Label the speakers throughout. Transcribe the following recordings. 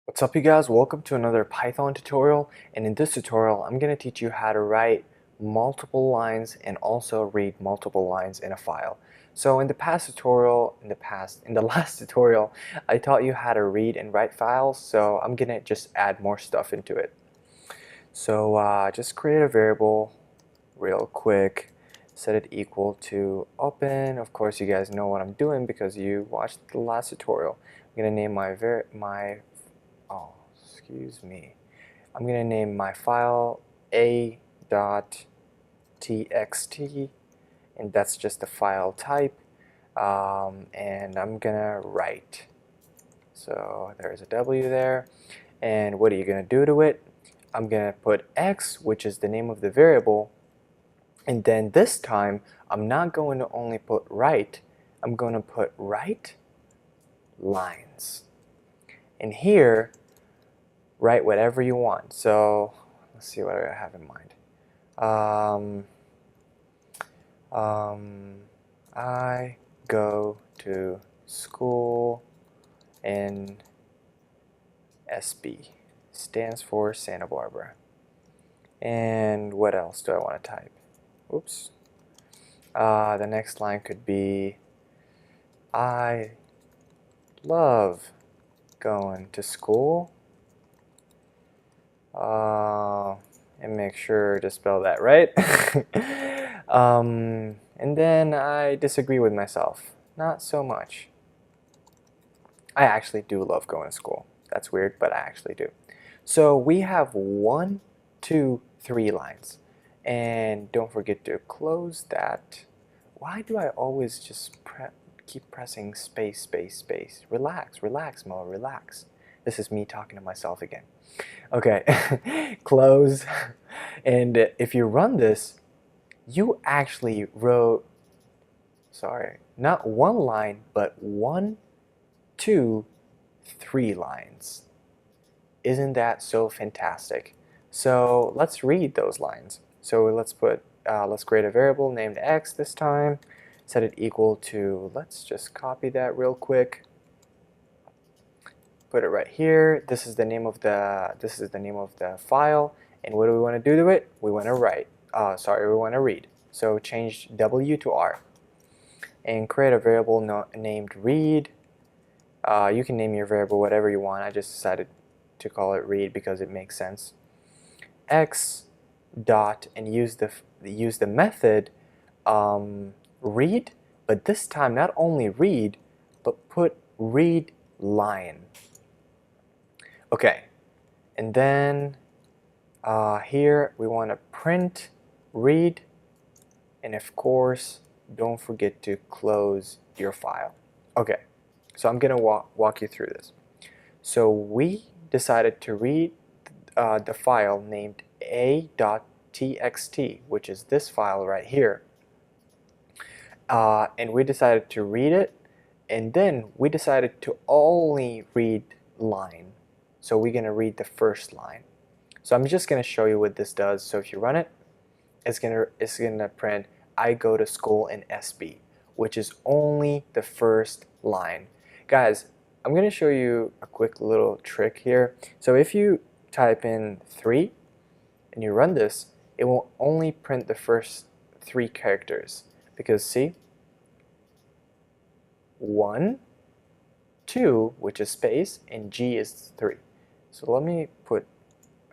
Speaker 1: What's up you guys? Welcome to another Python tutorial, and in this tutorial I'm going to teach you how to write multiple lines and also read multiple lines in a file. So in the last tutorial I taught you how to read and write files, so I'm going to just add more stuff into it. So just create a variable real quick, set it equal to open. Of course you guys know what I'm doing because you watched the last tutorial. I'm going to name oh, excuse me. I'm going to name my file a.txt, and that's just the file type. And I'm going to write. So there's a W there. And what are you going to do to it? I'm going to put x, which is the name of the variable. And then this time, I'm not going to only put write. I'm going to put write lines. And here, write whatever you want. So let's see what I have in mind. I go to school in SB. Stands for Santa Barbara. And what else do I want to type? Oops. The next line could be I love going to school. And make sure to spell that right. And then I disagree with myself. Not so much. I actually do love going to school. That's weird, but I actually do. So we have 1, 2, 3 lines. And don't forget to close that. Why do I always just keep pressing space, space, space? Relax, relax, Mo, relax. This is me talking to myself again. Okay, close. And if you run this, you actually wrote, sorry, not one line, but 1, 2, 3 lines. Isn't that so fantastic? So let's read those lines. So let's create a variable named x this time, set it equal to, let's just copy that real quick. Put it right here. This is the name of the file, and what do we want to do to it? We want to we want to read. So change W to R, and create a variable named read. You can name your variable whatever you want. I just decided to call it read because it makes sense. X dot, and use the method read, but this time not only read, but put read line. Okay, and then here we want to print read, and of course don't forget to close your file. Okay, so I'm gonna walk you through this. So we decided to read the file named a.txt, which is this file right here, and we decided to read it, and then we decided to only read line. So we're going to read the first line. So I'm just going to show you what this does. So if you run it, it's going to print I go to school in SB, which is only the first line. Guys, I'm going to show you a quick little trick here. So if you type in 3 and you run this, it will only print the first 3 characters. Because see, 1, 2, which is space, and G is 3. So let me put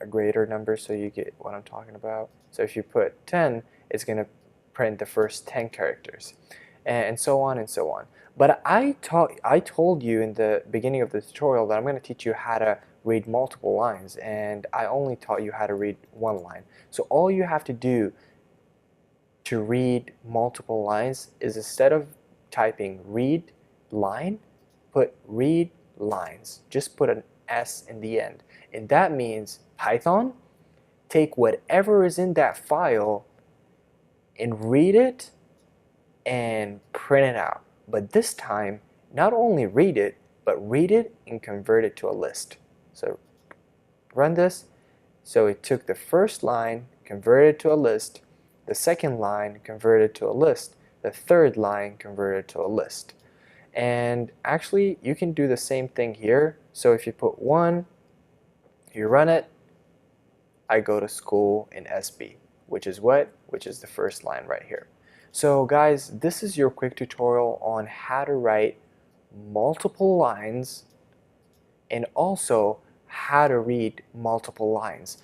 Speaker 1: a greater number so you get what I'm talking about. So if you put 10, it's going to print the first 10 characters, and so on and so on. But I told you in the beginning of the tutorial that I'm going to teach you how to read multiple lines, and I only taught you how to read one line. So all you have to do to read multiple lines is, instead of typing read line, put read lines. Just put an S in the end. And that means Python, take whatever is in that file and read it and print it out. But this time, not only read it, but read it and convert it to a list. So run this. So it took the first line, converted to a list, the second line, converted to a list, the third line, converted to a list. And actually, you can do the same thing here. So if you put 1, You run it, I go to school in SB, which is what? Which is the first line right here. So guys, this is your quick tutorial on how to write multiple lines and also how to read multiple lines.